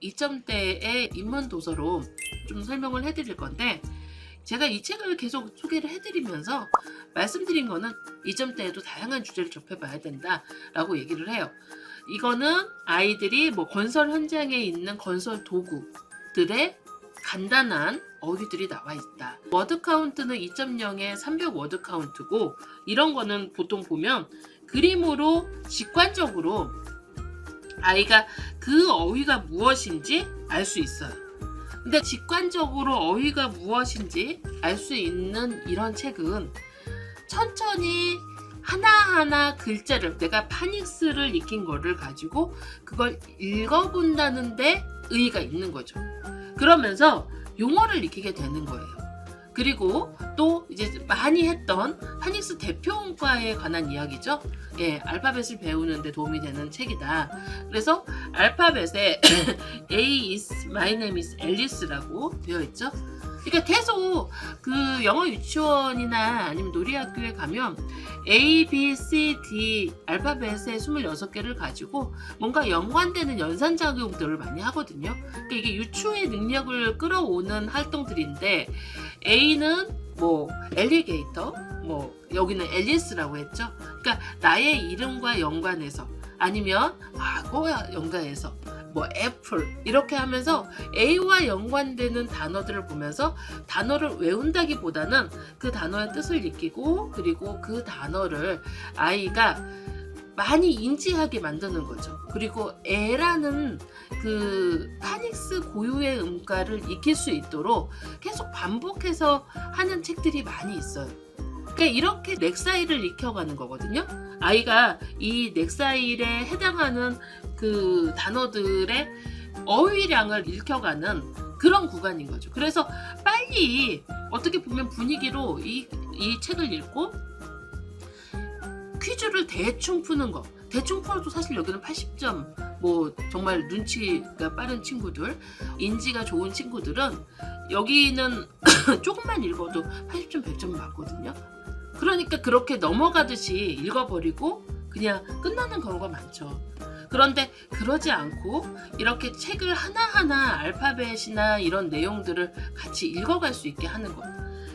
2점대의 입문 도서로 좀 설명을 해드릴 건데, 제가 이 책을 계속 소개를 해드리면서 말씀드린 거는 2점대에도 다양한 주제를 접해봐야 된다라고 얘기를 해요. 이거는 아이들이 건설 현장에 있는 건설 도구들의 간단한 어휘들이 나와 있다. 워드 카운트는 2.0에 300 워드 카운트고, 이런 거는 보통 보면 그림으로 직관적으로 아이가 그 어휘가 무엇인지 알 수 있어요. 근데 직관적으로 어휘가 무엇인지 알 수 있는 이런 책은 천천히 하나하나 글자를, 내가 파닉스를 익힌 거를 가지고 그걸 읽어본다는데 의의가 있는 거죠. 그러면서 용어를 익히게 되는 거예요. 그리고 또 이제 많이 했던 파닉스 대표원과에 관한 이야기죠. 알파벳을 배우는 데 도움이 되는 책이다. 그래서 알파벳에 A is my name is Alice라고 되어 있죠. 그러니까 계속 그 영어 유치원이나 아니면 놀이학교에 가면 A, B, C, D 알파벳의 26개를 가지고 뭔가 연관되는 연산작용들을 많이 하거든요. 그러니까 이게 유추의 능력을 끌어오는 활동들인데, A는 엘리게이터, 여기는 앨리스라고 했죠. 그러니까 나의 이름과 연관해서, 아니면 과거와 연관해서 애플 이렇게 하면서 A와 연관되는 단어들을 보면서 단어를 외운다기보다는 그 단어의 뜻을 익히고, 그리고 그 단어를 아이가 많이 인지하게 만드는 거죠. 그리고 애라는 그 파닉스 고유의 음가를 익힐 수 있도록 계속 반복해서 하는 책들이 많이 있어요. 그러니까 이렇게 넥사일을 익혀가는 거거든요. 아이가 이 넥사일에 해당하는 그 단어들의 어휘량을 읽혀가는 그런 구간인 거죠. 그래서 빨리 어떻게 보면 분위기로 이 책을 읽고 퀴즈를 대충 푸는 거, 대충 풀어도 사실 여기는 80점, 정말 눈치가 빠른 친구들, 인지가 좋은 친구들은 여기는 조금만 읽어도 80점, 100점 맞거든요. 그러니까 그렇게 넘어가듯이 읽어버리고 그냥 끝나는 경우가 많죠. 그런데 그러지 않고 이렇게 책을 하나하나 알파벳이나 이런 내용들을 같이 읽어갈 수 있게 하는 것,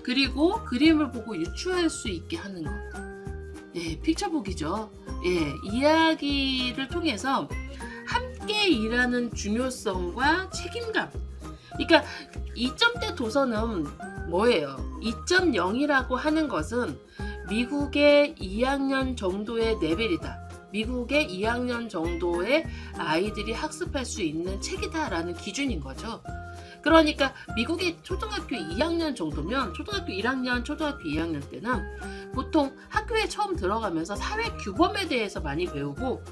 그리고 그림을 보고 유추할 수 있게 하는 것, 픽처북이죠. 이야기를 통해서 함께 일하는 중요성과 책임감. 그러니까 2점대 도서는 뭐예요? 2.0이라고 하는 것은 미국의 2학년 정도의 레벨이다. 미국의 2학년 정도의 아이들이 학습할 수 있는 책이다라는 기준인 거죠. 그러니까 미국의 초등학교 2학년 정도면 초등학교 1학년, 초등학교 2학년 때는 보통 학교에 처음 들어가면서 사회 규범에 대해서 많이 배우고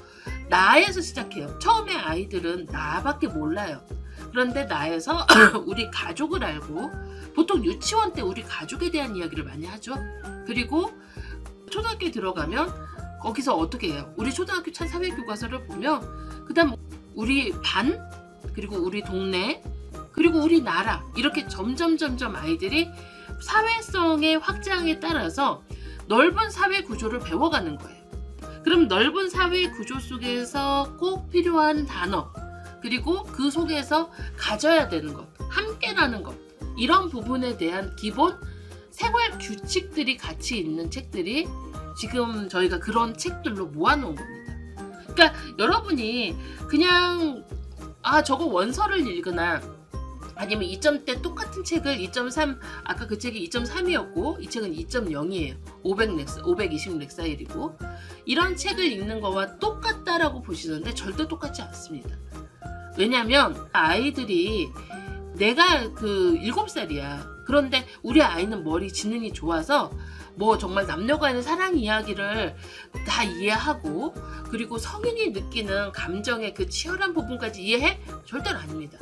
나에서 시작해요. 처음에 아이들은 나밖에 몰라요. 그런데 나에서 우리 가족을 알고, 보통 유치원 때 우리 가족에 대한 이야기를 많이 하죠. 그리고 초등학교에 들어가면 거기서 어떻게 해요? 우리 초등학교 사회교과서를 보면 그 다음 우리 반, 그리고 우리 동네, 그리고 우리나라, 이렇게 점점 아이들이 사회성의 확장에 따라서 넓은 사회 구조를 배워가는 거예요. 그럼 넓은 사회 구조 속에서 꼭 필요한 단어, 그리고 그 속에서 가져야 되는 것, 함께라는 것, 이런 부분에 대한 기본 생활 규칙들이 같이 있는 책들이 지금 저희가 그런 책들로 모아놓은 겁니다. 그러니까 여러분이 그냥 저거 원서를 읽으나, 아니면 2점대 똑같은 책을 2.3, 아까 그 책이 2.3이었고 이 책은 2.0이에요. 520 렉사일이고, 이런 책을 읽는 거와 똑같다라고 보시는데 절대 똑같지 않습니다. 왜냐면 아이들이, 내가 7살이야. 그런데 우리 아이는 머리 지능이 좋아서 정말 남녀간의 사랑 이야기를 다 이해하고, 그리고 성인이 느끼는 감정의 그 치열한 부분까지 이해해? 절대로 아닙니다.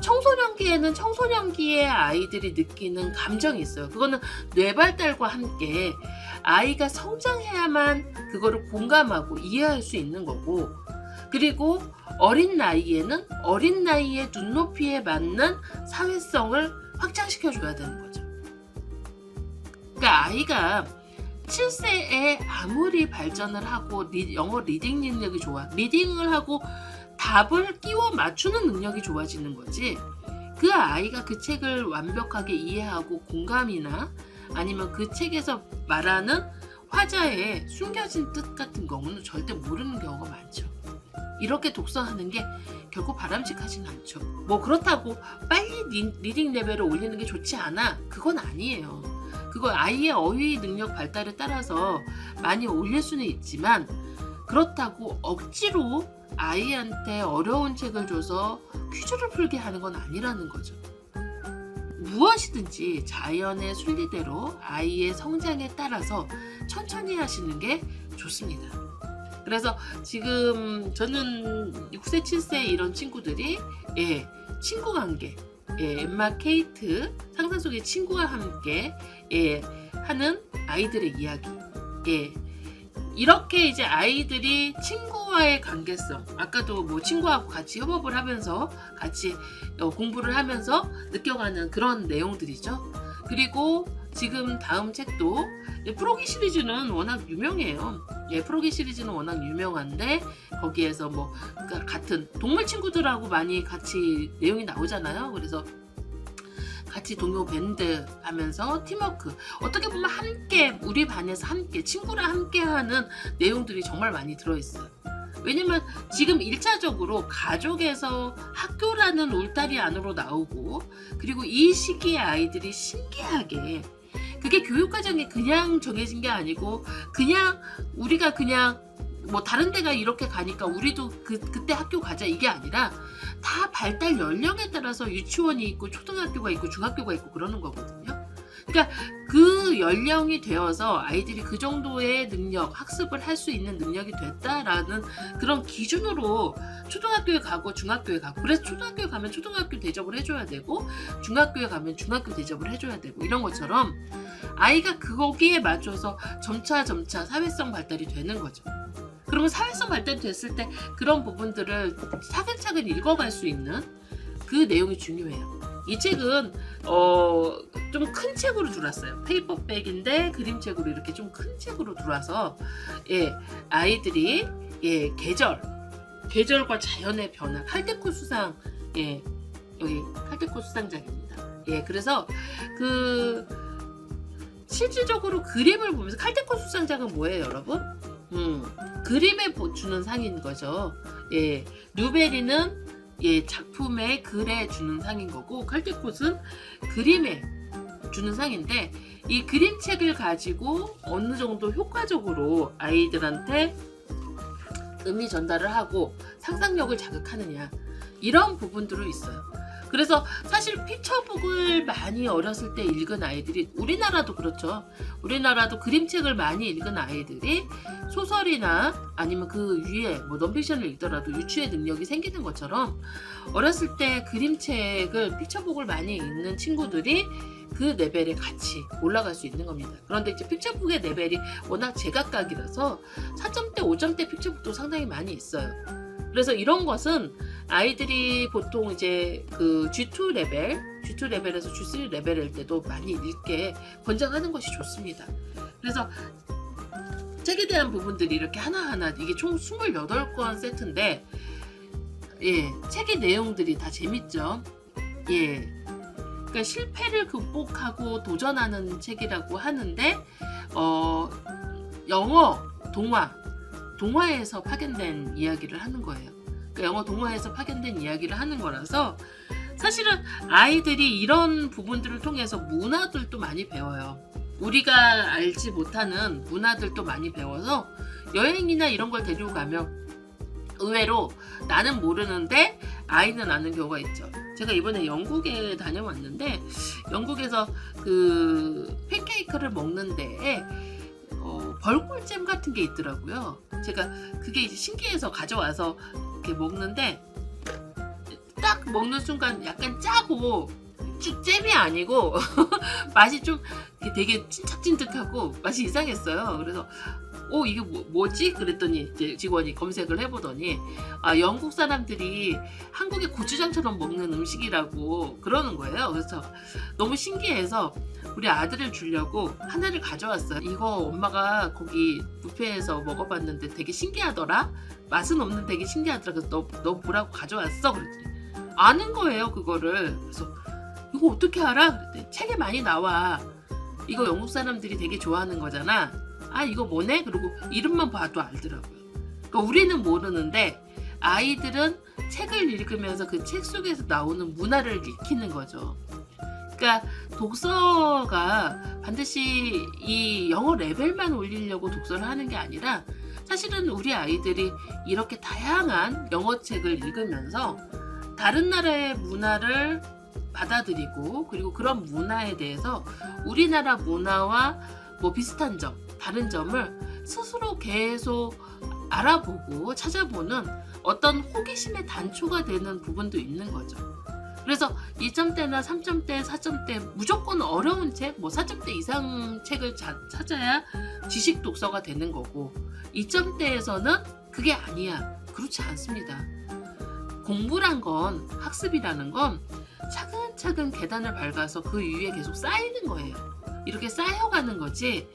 청소년기에는 청소년기의 아이들이 느끼는 감정이 있어요. 그거는 뇌발달과 함께 아이가 성장해야만 그거를 공감하고 이해할 수 있는 거고, 그리고 어린 나이에는 어린 나이의 눈높이에 맞는 사회성을 확장시켜줘야 되는 거죠. 그러니까 아이가 7세에 아무리 발전을 하고 영어 리딩 능력이 좋아, 리딩을 하고 답을 끼워 맞추는 능력이 좋아지는 거지. 그 아이가 그 책을 완벽하게 이해하고 공감이나 아니면 그 책에서 말하는 화자의 숨겨진 뜻 같은 경우는 절대 모르는 경우가 많죠. 이렇게 독서하는 게 결코 바람직하진 않죠. 뭐 그렇다고 빨리 리딩 레벨을 올리는 게 좋지 않아, 그건 아니에요. 그거 아이의 어휘 능력 발달에 따라서 많이 올릴 수는 있지만, 그렇다고 억지로 아이한테 어려운 책을 줘서 퀴즈를 풀게 하는 건 아니라는 거죠. 무엇이든지 자연의 순리대로 아이의 성장에 따라서 천천히 하시는 게 좋습니다. 그래서 지금 저는 6세, 7세 이런 친구들이 친구 관계, 엠마, 케이트, 상상 속의 친구와 함께 하는 아이들의 이야기, 이렇게 이제 아이들이 친구와의 관계성, 아까도 뭐 친구하고 같이 협업을 하면서 같이 공부를 하면서 느껴가는 그런 내용들이죠. 그리고 지금 다음 책도 프로기 시리즈는 워낙 유명해요. 프로기 시리즈는 워낙 유명한데 거기에서 뭐 같은 동물 친구들하고 많이 같이 내용이 나오잖아요. 그래서 같이 동요 밴드 하면서 팀워크, 어떻게 보면 함께 우리 반에서 함께 친구랑 함께 하는 내용들이 정말 많이 들어있어요. 왜냐면 지금 1차적으로 가족에서 학교라는 울타리 안으로 나오고, 그리고 이 시기에 아이들이 신기하게, 그게 교육과정이 그냥 정해진 게 아니고 그냥 우리가 그냥 뭐 다른 데가 이렇게 가니까 우리도 그때 학교 가자 이게 아니라 다 발달 연령에 따라서 유치원이 있고 초등학교가 있고 중학교가 있고 그러는 거거든요. 그러니까 그 연령이 되어서 아이들이 그 정도의 능력, 학습을 할 수 있는 능력이 됐다라는 그런 기준으로 초등학교에 가고 중학교에 가고, 그래서 초등학교에 가면 초등학교 대접을 해줘야 되고 중학교에 가면 중학교 대접을 해줘야 되고, 이런 것처럼 아이가 거기에 맞춰서 점차 사회성 발달이 되는 거죠. 그러면 사회성 발달이 됐을 때 그런 부분들을 차근차근 읽어갈 수 있는 그 내용이 중요해요. 이 책은 좀 큰 책으로 들어왔어요. 페이퍼백인데 그림책으로 이렇게 좀 큰 책으로 들어와서 아이들이 계절과 자연의 변화, 칼데코 수상, 여기 칼데코 수상작입니다. 그래서 실질적으로 그림을 보면서, 칼데코 수상작은 뭐예요, 여러분? 그림에 주는 상인 거죠. 뉴베리는 작품의 글에 주는 상인 거고, 칼데콧은 그림에 주는 상인데, 이 그림책을 가지고 어느 정도 효과적으로 아이들한테 의미 전달을 하고 상상력을 자극하느냐, 이런 부분들도 있어요. 그래서 사실 피처북을 많이 어렸을 때 읽은 아이들이, 우리나라도 그렇죠. 우리나라도 그림책을 많이 읽은 아이들이 소설이나 아니면 그 위에 뭐 넌픽션을 읽더라도 유추의 능력이 생기는 것처럼, 어렸을 때 그림책을, 피처북을 많이 읽는 친구들이 그 레벨에 같이 올라갈 수 있는 겁니다. 그런데 이제 피처북의 레벨이 워낙 제각각이라서 4점대, 5점대 피처북도 상당히 많이 있어요. 그래서 이런 것은 아이들이 보통 이제 그 G2 레벨에서 G3 레벨일 때도 많이 읽게 권장하는 것이 좋습니다. 그래서 책에 대한 부분들이 이렇게 하나하나, 이게 총 28권 세트인데, 책의 내용들이 다 재밌죠. 그러니까 실패를 극복하고 도전하는 책이라고 하는데, 영어, 동화에서 파견된 이야기를 하는 거예요. 그러니까 영어 동화에서 파견된 이야기를 하는 거라서, 사실은 아이들이 이런 부분들을 통해서 문화들도 많이 배워요. 우리가 알지 못하는 문화들도 많이 배워서 여행이나 이런 걸 데리고 가면 의외로 나는 모르는데 아이는 아는 경우가 있죠. 제가 이번에 영국에 다녀왔는데, 영국에서 그 팬케이크를 먹는데 벌꿀잼 같은 게 있더라고요. 제가 그게 이제 신기해서 가져와서 이렇게 먹는데, 딱 먹는 순간 약간 짜고, 잼이 아니고 맛이 좀 되게 찐득찐득하고 맛이 이상했어요. 그래서 이게 뭐지? 그랬더니 이제 직원이 검색을 해보더니, 영국 사람들이 한국의 고추장처럼 먹는 음식이라고 그러는 거예요. 그래서 너무 신기해서 우리 아들을 주려고 하나를 가져왔어요. 이거 엄마가 거기 뷔페에서 먹어봤는데 되게 신기하더라. 맛은 없는 되게 신기하더라. 그래서 너 뭐라고 가져왔어? 그랬더니 아는 거예요 그거를. 그래서 이거 어떻게 알아? 그랬더니 책에 많이 나와. 이거 영국 사람들이 되게 좋아하는 거잖아. 아 이거 뭐네? 그리고 이름만 봐도 알더라고요. 그러니까 우리는 모르는데 아이들은 책을 읽으면서 그 책 속에서 나오는 문화를 익히는 거죠. 그러니까 독서가 반드시 이 영어 레벨만 올리려고 독서를 하는 게 아니라 사실은 우리 아이들이 이렇게 다양한 영어 책을 읽으면서 다른 나라의 문화를 받아들이고 그리고 그런 문화에 대해서 우리나라 문화와 뭐 비슷한 점, 다른 점을 스스로 계속 알아보고 찾아보는 어떤 호기심의 단초가 되는 부분도 있는 거죠. 그래서 2점대나 3점대, 4점대 무조건 어려운 책, 뭐 4점대 이상 책을 찾아야 지식 독서가 되는 거고 2점대에서는 그게 아니야. 그렇지 않습니다. 공부란 건, 학습이라는 건 차근차근 계단을 밟아서 그 위에 계속 쌓이는 거예요. 이렇게 쌓여가는 거지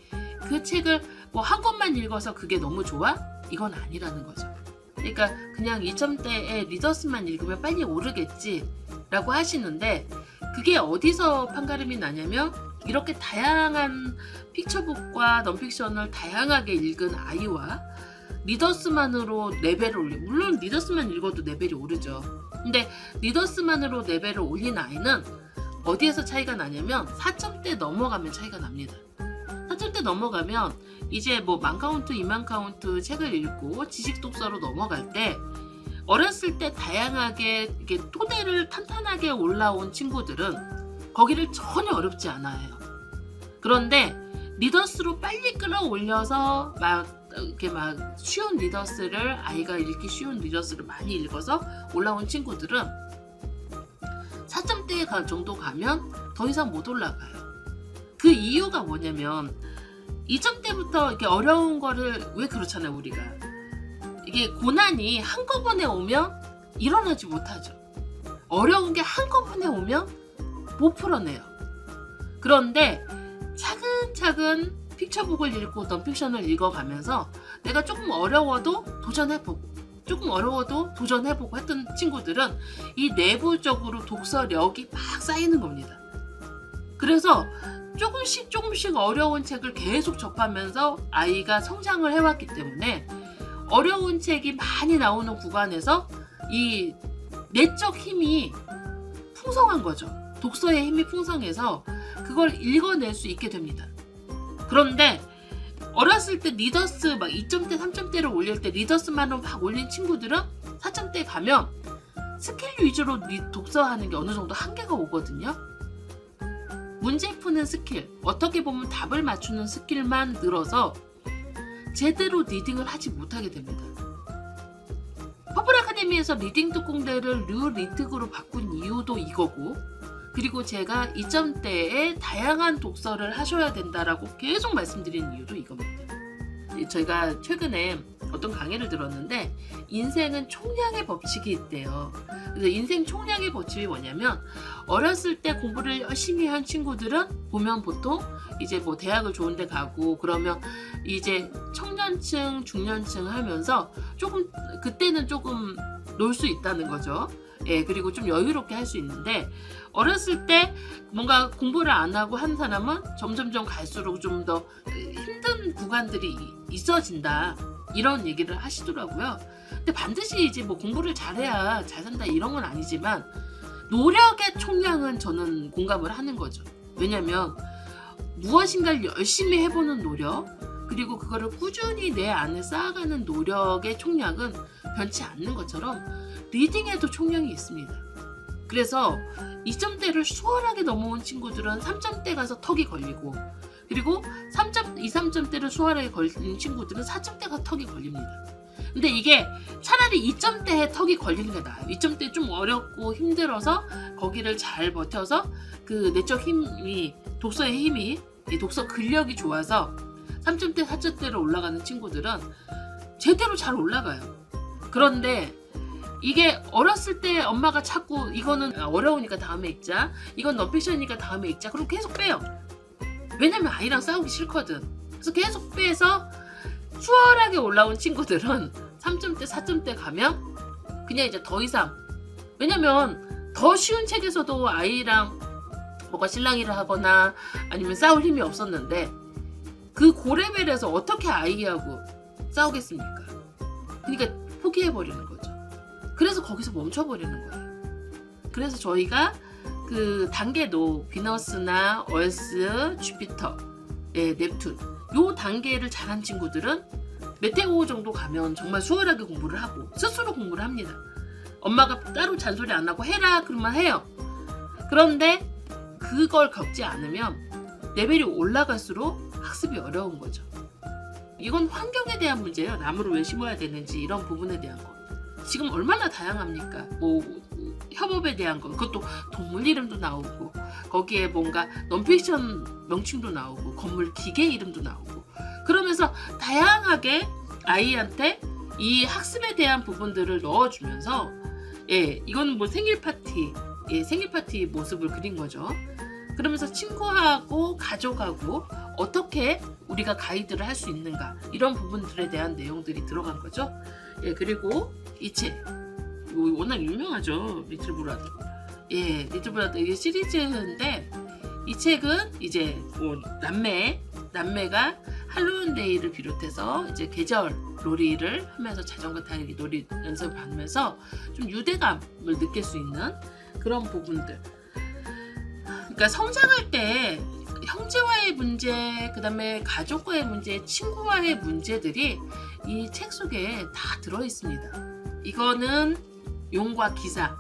그 책을 뭐 한 권만 읽어서 그게 너무 좋아? 이건 아니라는 거죠. 그러니까 그냥 2점대에 리더스만 읽으면 빨리 오르겠지 라고 하시는데 그게 어디서 판가름이 나냐면 이렇게 다양한 픽처북과 넌픽션을 다양하게 읽은 아이와 리더스만으로 레벨을 물론 리더스만 읽어도 레벨이 오르죠. 근데 리더스만으로 레벨을 올린 아이는 어디에서 차이가 나냐면 4점대 넘어가면 차이가 납니다. 4점대 넘어가면 이제 뭐 만카운트, 2만카운트 책을 읽고 지식 독서로 넘어갈 때 어렸을 때 다양하게 이렇게 토대를 탄탄하게 올라온 친구들은 거기를 전혀 어렵지 않아요. 그런데 리더스로 빨리 끌어올려서 이렇게 막 쉬운 리더스를 아이가 읽기 쉬운 리더스를 많이 읽어서 올라온 친구들은 4점대 정도 가면 더 이상 못 올라가요. 그 이유가 뭐냐면 2점대부터 이렇게 어려운 거를 왜 그렇잖아요 우리가. 이게 고난이 한꺼번에 오면 일어나지 못하죠. 어려운 게 한꺼번에 오면 못 풀어내요. 그런데 차근차근 픽처북을 읽고 넌픽션을 읽어가면서 내가 조금 어려워도 도전해보고 조금 어려워도 도전해보고 했던 친구들은 이 내부적으로 독서력이 막 쌓이는 겁니다. 그래서 조금씩 어려운 책을 계속 접하면서 아이가 성장을 해왔기 때문에 어려운 책이 많이 나오는 구간에서 이 내적 힘이 풍성한 거죠. 독서의 힘이 풍성해서 그걸 읽어낼 수 있게 됩니다. 그런데 어렸을 때 리더스 막 2점대, 3점대를 올릴 때 리더스만으로 막 올린 친구들은 4점대 가면 스킬 위주로 독서하는 게 어느 정도 한계가 오거든요. 문제 푸는 스킬, 어떻게 보면 답을 맞추는 스킬만 늘어서 제대로 리딩을 하지 못하게 됩니다. 퍼플 아카데미에서 리딩 특공대를 류 리특으로 바꾼 이유도 이거고 그리고 제가 2점대에 다양한 독서를 하셔야 된다라고 계속 말씀드린 이유도 이겁니다. 저희가 최근에 어떤 강의를 들었는데 인생은 총량의 법칙이 있대요. 그래서 인생 총량의 법칙이 뭐냐면 어렸을 때 공부를 열심히 한 친구들은 보면 보통 이제 뭐 대학을 좋은 데 가고 그러면 이제 청년층, 중년층 하면서 조금 그때는 조금 놀 수 있다는 거죠. 예, 그리고 좀 여유롭게 할 수 있는데 어렸을 때 뭔가 공부를 안 하고 한 사람은 점점점 갈수록 좀 더 힘든 구간들이 있어진다 이런 얘기를 하시더라고요. 근데 반드시 이제 뭐 공부를 잘해야 잘 산다 이런 건 아니지만 노력의 총량은 저는 공감을 하는 거죠. 왜냐면 무엇인가를 열심히 해보는 노력 그리고 그거를 꾸준히 내 안에 쌓아가는 노력의 총량은 변치 않는 것처럼 리딩에도 총량이 있습니다. 그래서 2점대를 수월하게 넘어온 친구들은 3점대 가서 턱이 걸리고 그리고 2, 3점대를 수월하게 걸린 친구들은 4점대가 턱이 걸립니다. 근데 이게 차라리 2점대에 턱이 걸리는 게 나아요. 2점대 좀 어렵고 힘들어서 거기를 잘 버텨서 그 내적 힘이 독서의 힘이 독서 근력이 좋아서 3점대, 4점대로 올라가는 친구들은 제대로 잘 올라가요. 그런데 이게 어렸을 때 엄마가 자꾸 이거는 어려우니까 다음에 읽자 이건 넌픽션이니까 다음에 읽자 그리고 계속 빼요. 왜냐면 아이랑 싸우기 싫거든. 그래서 계속 빼서 수월하게 올라온 친구들은 3점대 4점대 가면 그냥 이제 더 이상, 왜냐면 더 쉬운 책에서도 아이랑 뭐가 실랑이를 하거나 아니면 싸울 힘이 없었는데 그 고레벨에서 어떻게 아이하고 싸우겠습니까? 그러니까 포기해버리는 거죠. 그래서 거기서 멈춰버리는 거예요. 그래서 저희가 그 단계도 비너스나 얼스, 주피터, 넵튠 요 단계를 잘한 친구들은 메테오 정도 가면 정말 수월하게 공부를 하고 스스로 공부를 합니다. 엄마가 따로 잔소리 안 하고 해라 그러면 해요. 그런데 그걸 겪지 않으면 레벨이 올라갈수록 학습이 어려운 거죠. 이건 환경에 대한 문제예요. 나무를 왜 심어야 되는지 이런 부분에 대한 거. 지금 얼마나 다양합니까? 뭐 협업에 대한 거, 그것도 동물 이름도 나오고 거기에 뭔가 넌픽션 명칭도 나오고 건물 기계 이름도 나오고 그러면서 다양하게 아이한테 이 학습에 대한 부분들을 넣어주면서 이건 뭐 생일 파티 모습을 그린 거죠. 그러면서 친구하고 가족하고 어떻게 우리가 가이드를 할 수 있는가 이런 부분들에 대한 내용들이 들어간 거죠. 그리고 이 책 워낙 유명하죠. 리틀 브라더. 리틀 브라더 이게 시리즈인데 이 책은 이제 뭐 남매가 할로윈 데이를 비롯해서 이제 계절 놀이를 하면서 자전거 타기 놀이 연습을 하면서 좀 유대감을 느낄 수 있는 그런 부분들. 그러니까 성장할 때 형제와의 문제, 그 다음에 가족과의 문제, 친구와의 문제들이 이 책 속에 다 들어있습니다. 이거는 용과 기사.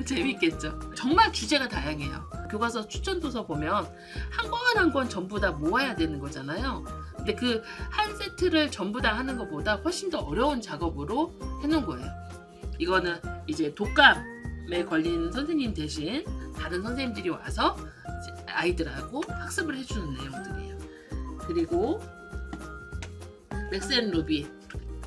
재밌겠죠. 정말 주제가 다양해요. 교과서 추천도서 보면 한 권 한 권 전부 다 모아야 되는 거잖아요. 근데 그 한 세트를 전부 다 하는 것보다 훨씬 더 어려운 작업으로 해놓은 거예요. 이거는 이제 독감에 걸린 선생님 대신 다른 선생님들이 와서 아이들하고 학습을 해주는 내용들이에요. 그리고 맥스 앤 루비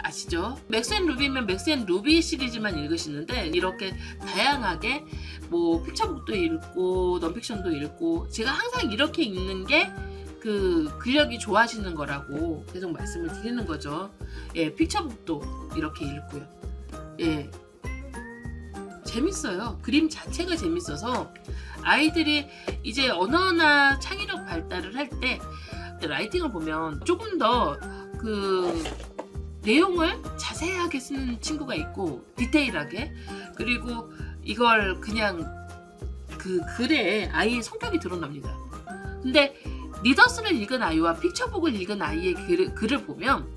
아시죠? 맥스 앤 루비면 맥스 앤 루비 시리즈만 읽으시는데 이렇게 다양하게 뭐 픽처북도 읽고 넌픽션도 읽고 제가 항상 이렇게 읽는 게 그 근력이 좋아지는 거라고 계속 말씀을 드리는 거죠. 픽처북도 이렇게 읽고요. 재밌어요. 그림 자체가 재밌어서 아이들이 이제 언어나 창의력 발달을 할 때 라이팅을 보면 조금 더 그 내용을 자세하게 쓰는 친구가 있고 디테일하게, 그리고 이걸 그냥 그 글에 아이의 성격이 드러납니다. 근데 리더스를 읽은 아이와 픽처북을 읽은 아이의 글을 보면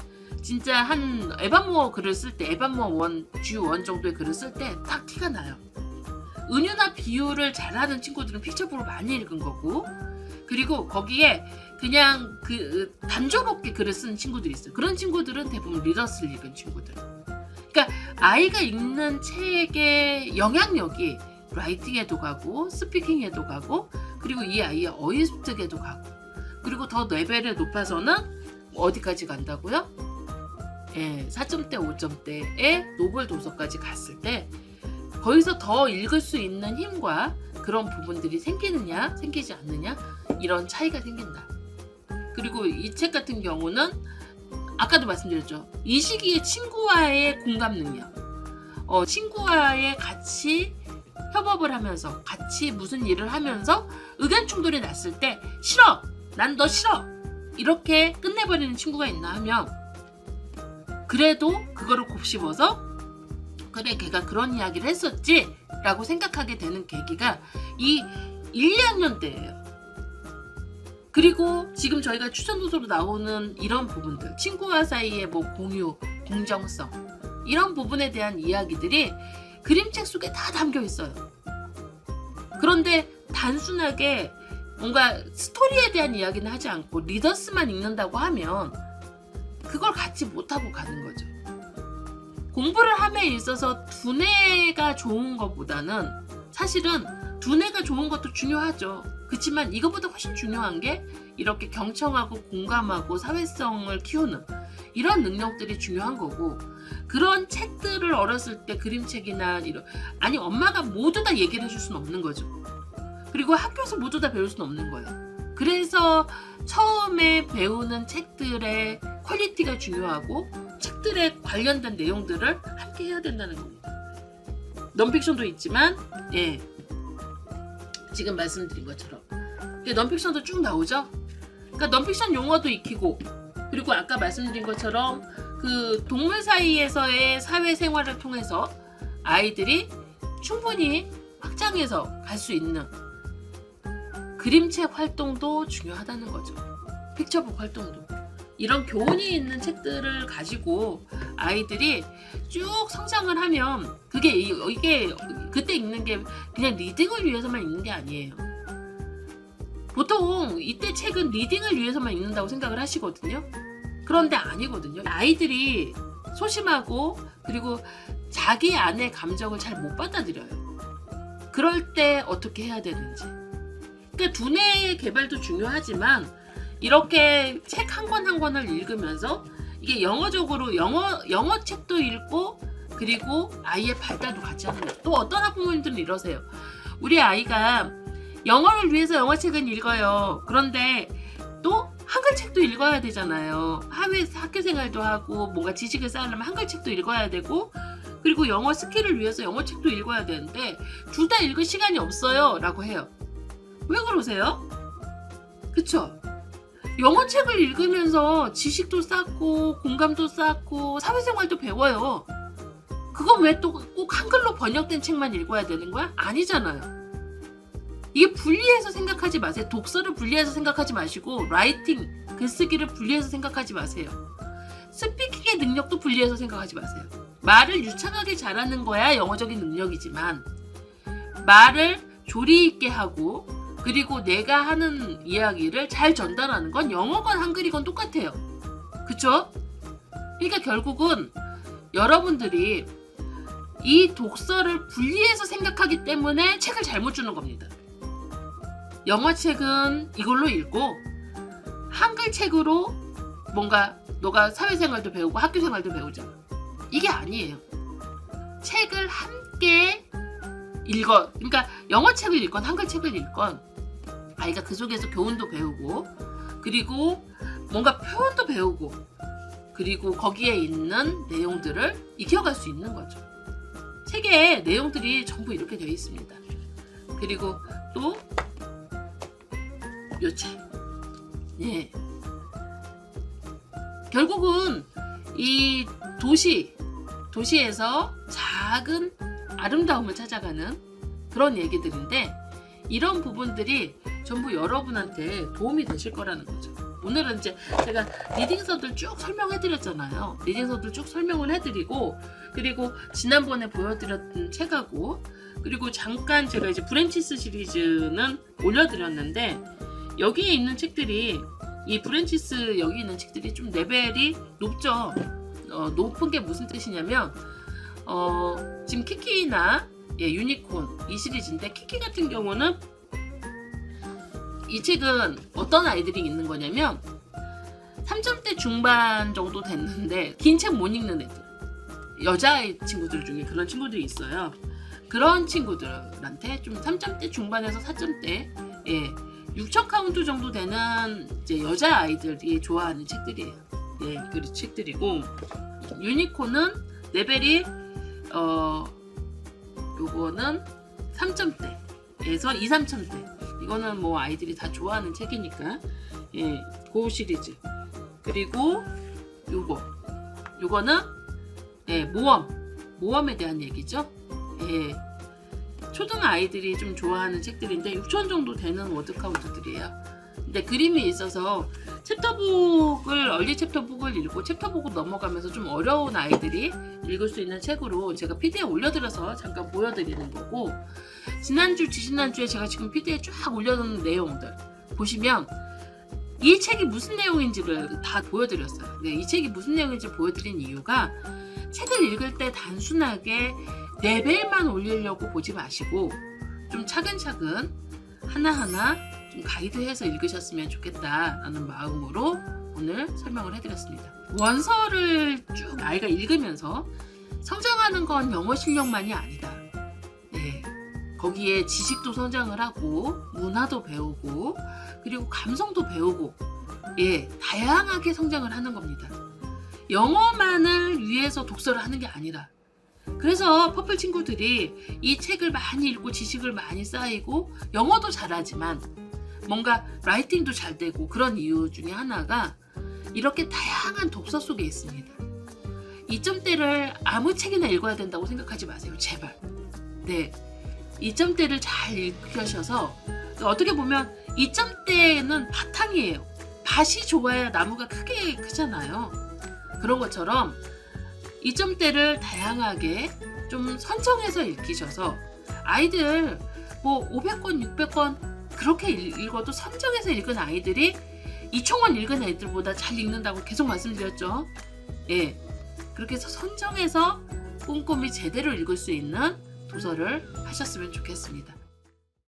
진짜 한 에반모어 글을 쓸 때 에반모어 G1 정도의 글을 쓸 때 딱 티가 나요. 은유나 비유를 잘하는 친구들은 픽처북을 많이 읽은 거고, 그리고 거기에 그냥 그 단조롭게 글을 쓰는 친구들이 있어요. 그런 친구들은 대부분 리더스를 읽은 친구들. 그러니까 아이가 읽는 책의 영향력이 라이팅에도 가고 스피킹에도 가고 그리고 이 아이의 어휘 습득에도 가고, 그리고 더 레벨을 높아서는 어디까지 간다고요? 4점대 5점대의 노블 도서까지 갔을 때 거기서 더 읽을 수 있는 힘과 그런 부분들이 생기느냐 생기지 않느냐 이런 차이가 생긴다. 그리고 이 책 같은 경우는 아까도 말씀드렸죠. 이 시기에 친구와의 공감 능력, 친구와의 같이 협업을 하면서 같이 무슨 일을 하면서 의견 충돌이 났을 때 싫어! 난 너 싫어! 이렇게 끝내버리는 친구가 있나 하면 그래도 그거를 곱씹어서 그래 걔가 그런 이야기를 했었지 라고 생각하게 되는 계기가 이 1, 2학년 때예요. 그리고 지금 저희가 추천도서로 나오는 이런 부분들, 친구와 사이의 뭐 공유, 공정성 이런 부분에 대한 이야기들이 그림책 속에 다 담겨 있어요. 그런데 단순하게 뭔가 스토리에 대한 이야기는 하지 않고 리더스만 읽는다고 하면 그걸 갖지 못하고 가는 거죠. 공부를 함에 있어서 두뇌가 좋은 것보다는 사실은 두뇌가 좋은 것도 중요하죠. 그렇지만 이것보다 훨씬 중요한 게 이렇게 경청하고 공감하고 사회성을 키우는 이런 능력들이 중요한 거고, 그런 책들을 어렸을 때 그림책이나 이런 엄마가 모두 다 얘기를 해줄 수는 없는 거죠. 그리고 학교에서 모두 다 배울 수는 없는 거예요. 그래서 처음에 배우는 책들의 퀄리티가 중요하고 책들에 관련된 내용들을 함께 해야 된다는 겁니다. 넌픽션도 있지만 지금 말씀드린 것처럼 넌픽션도 쭉 나오죠. 그러니까 넌픽션 용어도 익히고, 그리고 아까 말씀드린 것처럼 그 동물 사이에서의 사회생활을 통해서 아이들이 충분히 확장해서 갈 수 있는 그림책 활동도 중요하다는 거죠. 픽처북 활동도. 이런 교훈이 있는 책들을 가지고 아이들이 쭉 성장을 하면 이게 그때 읽는 게 그냥 리딩을 위해서만 읽는 게 아니에요. 보통 이때 책은 리딩을 위해서만 읽는다고 생각을 하시거든요. 그런데 아니거든요. 아이들이 소심하고 그리고 자기 안의 감정을 잘 못 받아들여요. 그럴 때 어떻게 해야 되는지. 그러니까 두뇌의 개발도 중요하지만 이렇게 책 한 권 한 권을 읽으면서 이게 영어적으로 영어 책도 읽고, 그리고 아이의 발달도 같이 하는 거예요. 또 어떤 학부모님들은 이러세요. 우리 아이가 영어를 위해서 영어책은 읽어요. 그런데 또 한글책도 읽어야 되잖아요. 학교 생활도 하고 뭔가 지식을 쌓으려면 한글책도 읽어야 되고, 그리고 영어 스킬을 위해서 영어책도 읽어야 되는데 둘 다 읽을 시간이 없어요 라고 해요. 왜 그러세요? 그쵸? 영어책을 읽으면서 지식도 쌓고 공감도 쌓고 사회생활도 배워요. 그건 왜 또 꼭 한글로 번역된 책만 읽어야 되는 거야? 아니잖아요. 이게 분리해서 생각하지 마세요. 독서를 분리해서 생각하지 마시고 라이팅, 글쓰기를 분리해서 생각하지 마세요. 스피킹의 능력도 분리해서 생각하지 마세요. 말을 유창하게 잘하는 거야 영어적인 능력이지만, 말을 조리 있게 하고 그리고 내가 하는 이야기를 잘 전달하는 건 영어건 한글이건 똑같아요. 그쵸? 그러니까 결국은 여러분들이 이 독서를 분리해서 생각하기 때문에 책을 잘못 주는 겁니다. 영어책은 이걸로 읽고 한글책으로 뭔가 너가 사회생활도 배우고 학교생활도 배우잖아. 이게 아니에요. 책을 함께 읽어. 그러니까 영어책을 읽건 한글책을 읽건 아이가 그 속에서 교훈도 배우고, 그리고 뭔가 표현도 배우고, 그리고 거기에 있는 내용들을 익혀갈 수 있는 거죠. 책에 내용들이 전부 이렇게 되어 있습니다. 그리고 또 요 책. 결국은 이 도시에서 작은 아름다움을 찾아가는 그런 얘기들인데, 이런 부분들이 전부 여러분한테 도움이 되실 거라는 거죠. 오늘은 이제 제가 리딩서들 쭉 설명해드렸잖아요. 리딩서들 쭉 설명을 해드리고, 그리고 지난번에 보여드렸던 책하고, 그리고 잠깐 제가 이제 브랜치스 시리즈는 올려드렸는데, 여기에 있는 책들이, 이 브랜치스 여기 있는 책들이 좀 레벨이 높죠. 높은 게 무슨 뜻이냐면, 지금 키키나 유니콘 이 시리즈인데, 키키 같은 경우는 이 책은 어떤 아이들이 읽는 거냐면 3점대 중반 정도 됐는데 긴 책 못 읽는 애들, 여자아이 친구들 중에 그런 친구들이 있어요. 그런 친구들한테 좀 3점대 중반에서 4점대 6천 카운트 정도 되는 이제 여자아이들이 좋아하는 책들이에요. 그 책들이고, 유니콘은 레벨이 요거는 3점대에서 2, 3점대. 이거는 뭐 아이들이 다 좋아하는 책이니까 그 시리즈. 그리고 요거는 모험에 대한 얘기죠. 초등 아이들이 좀 좋아하는 책들인데 6천 정도 되는 워드 카운트들이에요. 근데 그림이 있어서 얼리 챕터북을 읽고 챕터북을 넘어가면서 좀 어려운 아이들이 읽을 수 있는 책으로 제가 PD에 올려드려서 잠깐 보여드리는 거고, 지난주에 제가 지금 PD에 쫙 올려놓은 내용들 보시면 이 책이 무슨 내용인지를 다 보여드렸어요. 이 책이 무슨 내용인지 보여드린 이유가, 책을 읽을 때 단순하게 레벨만 올리려고 보지 마시고 좀 차근차근 하나하나 좀 가이드해서 읽으셨으면 좋겠다라는 마음으로 오늘 설명을 해드렸습니다. 원서를 쭉 아이가 읽으면서 성장하는 건 영어 실력만이 아니다. 거기에 지식도 성장을 하고 문화도 배우고 그리고 감성도 배우고 다양하게 성장을 하는 겁니다. 영어만을 위해서 독서를 하는 게 아니라, 그래서 퍼플 친구들이 이 책을 많이 읽고 지식을 많이 쌓이고 영어도 잘하지만 뭔가 라이팅도 잘 되고 그런 이유 중에 하나가 이렇게 다양한 독서 속에 있습니다. 2점대를 아무 책이나 읽어야 된다고 생각하지 마세요. 제발. 2점대를 잘 읽으셔서, 어떻게 보면 2점대는 바탕이에요. 밭이 좋아야 나무가 크게 크잖아요. 그런 것처럼 2점대를 다양하게 좀 선정해서 읽히셔서 아이들 뭐 500권, 600권 그렇게 읽어도 선정해서 읽은 아이들이 이총원 읽은 애들보다 잘 읽는다고 계속 말씀드렸죠. 그렇게 해서 선정해서 꼼꼼히 제대로 읽을 수 있는 도서를 하셨으면 좋겠습니다.